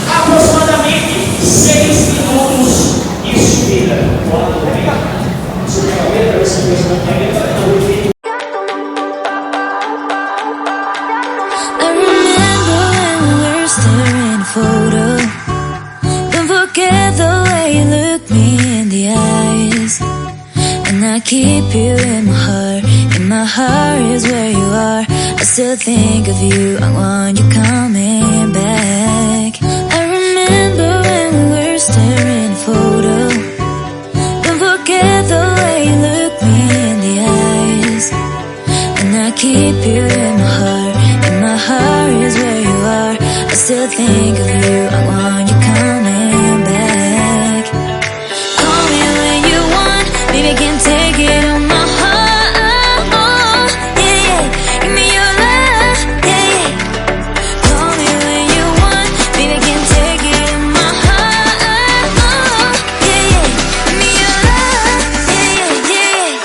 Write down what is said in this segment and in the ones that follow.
Aproximadamente 6 minutos de subida. I remember when we were staring a photo. Don't forget the way you look me in the eyes. And I keep you in my heart. In my heart is where you are. I still think of you. I want you coming back. I remember when we were staring a photo. Don't forget the way you look me in the eyes. And I keep you in my heart. In my heart is where you are. I still think of you. I want you coming back. Call me when you want. Baby, I can take it on my heart. Yeah, yeah. Give me your love. Yeah, yeah. Call me when you want. Baby, I can take it on my heart. Yeah, yeah. Give me your love. Yeah, yeah, yeah.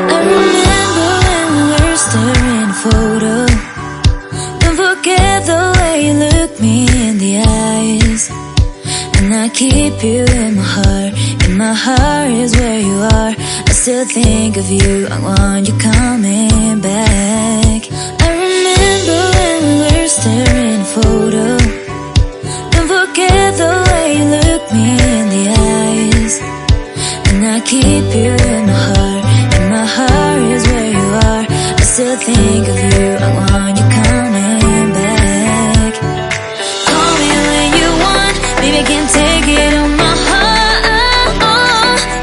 I remember when we were staring a photo. Don't forget the way you look me in the eyes. And I keep you in my heart. In my heart is where you are. I still think of you. I want you coming back. I remember when we were staring a photo. Don't forget the way you look me in the eyes. And I keep you in my heart. In my heart is where you are. I still think of you. I want you coming back. Call me when you want. Baby, I can take it on my heart.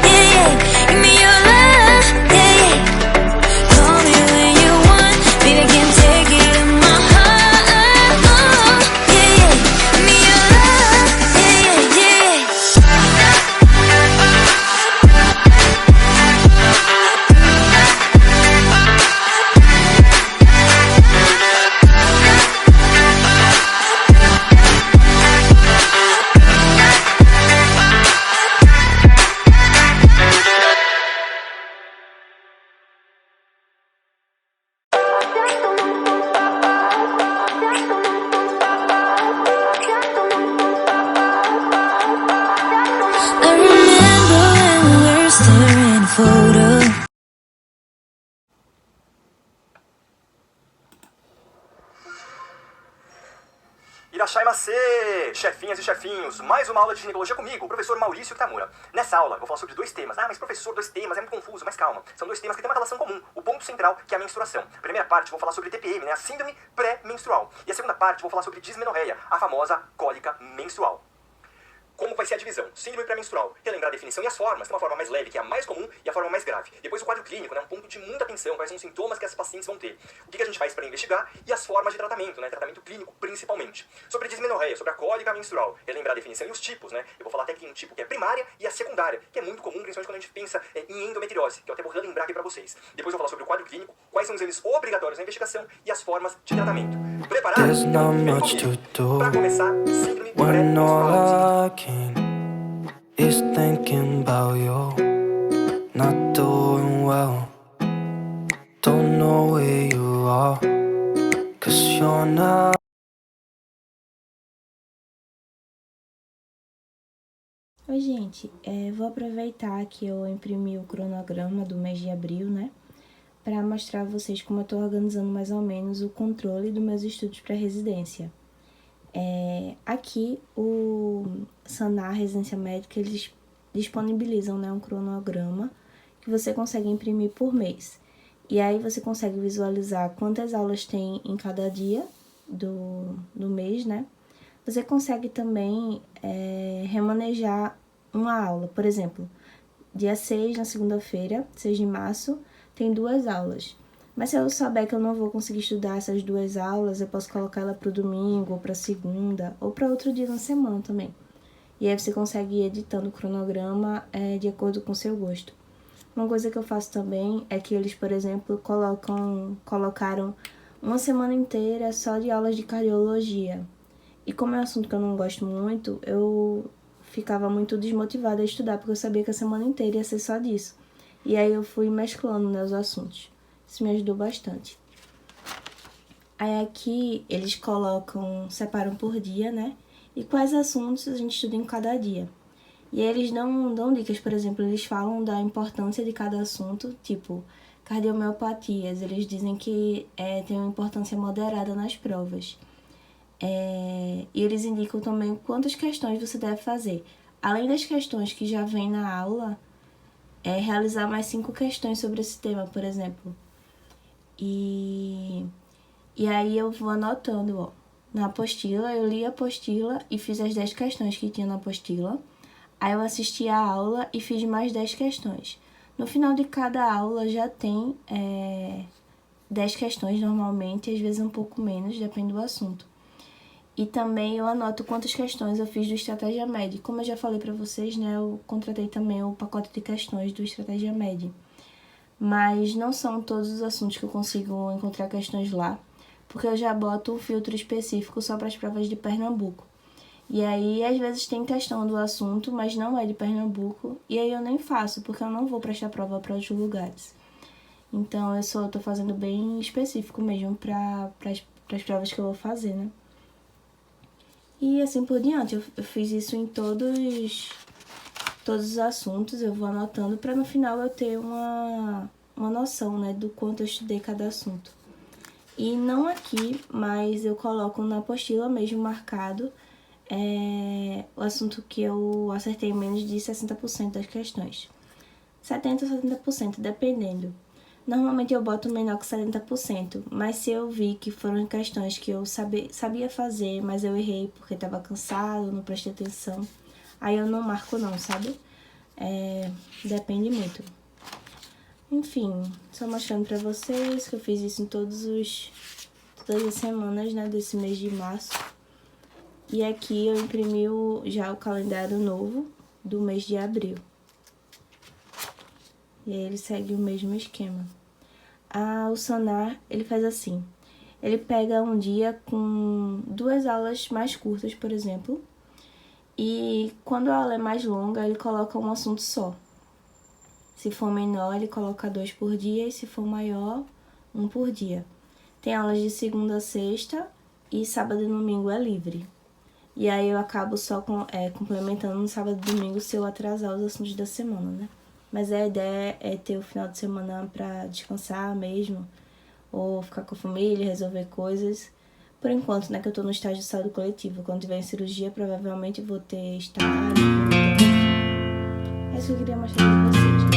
Yeah, yeah. Give me your love. Yeah, yeah. Call me when you want. Baby, I can take it on my heart. Yeah, yeah. Give me your love. Yeah, yeah, yeah. I remember when we were staring a photo. Irashaimase, chefinhas e chefinhos, mais uma aula de ginecologia comigo, o professor Maurício Kitamura. Nessa aula eu vou falar sobre 2 temas. Ah, mas professor, 2 temas, é muito confuso, mas calma. São 2 temas que têm uma relação comum, o ponto central, que é a menstruação. A primeira parte eu vou falar sobre TPM, né, a síndrome pré-menstrual. E a segunda parte eu vou falar sobre dismenorreia, a famosa cólica menstrual. Como vai ser a divisão? Síndrome pré-menstrual. Relembrar a definição e as formas. Tem uma forma mais leve, que é a mais comum, e a forma mais grave. Depois o quadro clínico, né? Um ponto de muita atenção, quais são os sintomas que as pacientes vão ter. O que a gente faz para investigar e as formas de tratamento, né? Tratamento clínico, principalmente. Sobre a dismenorreia, sobre a cólica menstrual. Relembrar a definição e os tipos, né? Eu vou falar até que tem um tipo que é primária e a secundária, que é muito comum, principalmente quando a gente pensa em endometriose, que eu até vou relembrar aqui para vocês. Depois eu vou falar sobre o quadro clínico, quais são os exames obrigatórios na investigação e as formas de tratamento. Preparado? Vem comigo. Para começar, síndrome pré-menstrual. Is thinking about you, not doing well. Don't know where you are, 'cause you're not. Oi, gente. Vou aproveitar que eu imprimi o cronograma do mês de abril, né? Para mostrar a vocês como eu estou organizando mais ou menos o controle dos meus estudos para residência. Aqui, o Sanar Residência Médica, eles disponibilizam, né, um cronograma que você consegue imprimir por mês. E aí você consegue visualizar quantas aulas tem em cada dia do mês, né? Você consegue também remanejar uma aula. Por exemplo, dia 6, na segunda-feira, 6 de março, tem 2 aulas. Mas se eu souber que eu não vou conseguir estudar essas 2 aulas, eu posso colocar ela para o domingo, ou para segunda, ou para outro dia na semana também. E aí você consegue ir editando o cronograma de acordo com o seu gosto. Uma coisa que eu faço também é que eles, por exemplo, colocaram uma semana inteira só de aulas de cardiologia. E como é um assunto que eu não gosto muito, eu ficava muito desmotivada a estudar, porque eu sabia que a semana inteira ia ser só disso. E aí eu fui mesclando, né, os assuntos. Isso me ajudou bastante. Aí aqui eles separam por dia, né? E quais assuntos a gente estuda em cada dia. E aí eles dão dicas, por exemplo, eles falam da importância de cada assunto, tipo cardiomiopatias. Eles dizem que tem uma importância moderada nas provas. E eles indicam também quantas questões você deve fazer. Além das questões que já vem na aula, realizar mais 5 questões sobre esse tema, por exemplo. E aí eu vou anotando, ó. Na apostila, eu li a apostila e fiz as 10 questões que tinha na apostila. Aí eu assisti a aula e fiz mais 10 questões. No final de cada aula já tem 10 questões normalmente, às vezes um pouco menos, depende do assunto. E também eu anoto quantas questões eu fiz do Estratégia Med. Como eu já falei pra vocês, né, eu contratei também o pacote de questões do Estratégia Med. Mas não são todos os assuntos que eu consigo encontrar questões lá, porque eu já boto um filtro específico só para as provas de Pernambuco. E aí, às vezes, tem questão do assunto, mas não é de Pernambuco, e aí eu nem faço, porque eu não vou prestar prova para outros lugares. Então, eu só tô fazendo bem específico mesmo para as provas que eu vou fazer, né? E assim por diante, eu fiz isso em todos os assuntos, eu vou anotando para no final eu ter uma noção, né, do quanto eu estudei cada assunto. E não aqui, mas eu coloco na apostila mesmo marcado o assunto que eu acertei menos de 60% das questões. 70% ou 70%, dependendo. Normalmente eu boto menor que 70%, mas se eu vi que foram questões que eu sabia fazer, mas eu errei porque estava cansado, não prestei atenção, aí eu não marco não, sabe? Depende muito. Enfim, só mostrando pra vocês que eu fiz isso em todas as semanas, né, desse mês de março. E aqui eu imprimi já o calendário novo do mês de abril. E aí ele segue o mesmo esquema. O Sanar, ele faz assim. Ele pega um dia com 2 aulas mais curtas, por exemplo. E quando a aula é mais longa, ele coloca um assunto só. Se for menor, ele coloca 2 por dia. E se for maior, 1 por dia. Tem aulas de segunda a sexta e sábado e domingo é livre. E aí eu acabo só complementando no sábado e domingo se eu atrasar os assuntos da semana, né? Mas a ideia é ter o final de semana pra descansar mesmo, ou ficar com a família, resolver coisas. Por enquanto, né, que eu tô no estágio de saúde coletiva. Quando tiver em cirurgia, provavelmente vou ter estágio. É isso que eu queria mostrar pra vocês.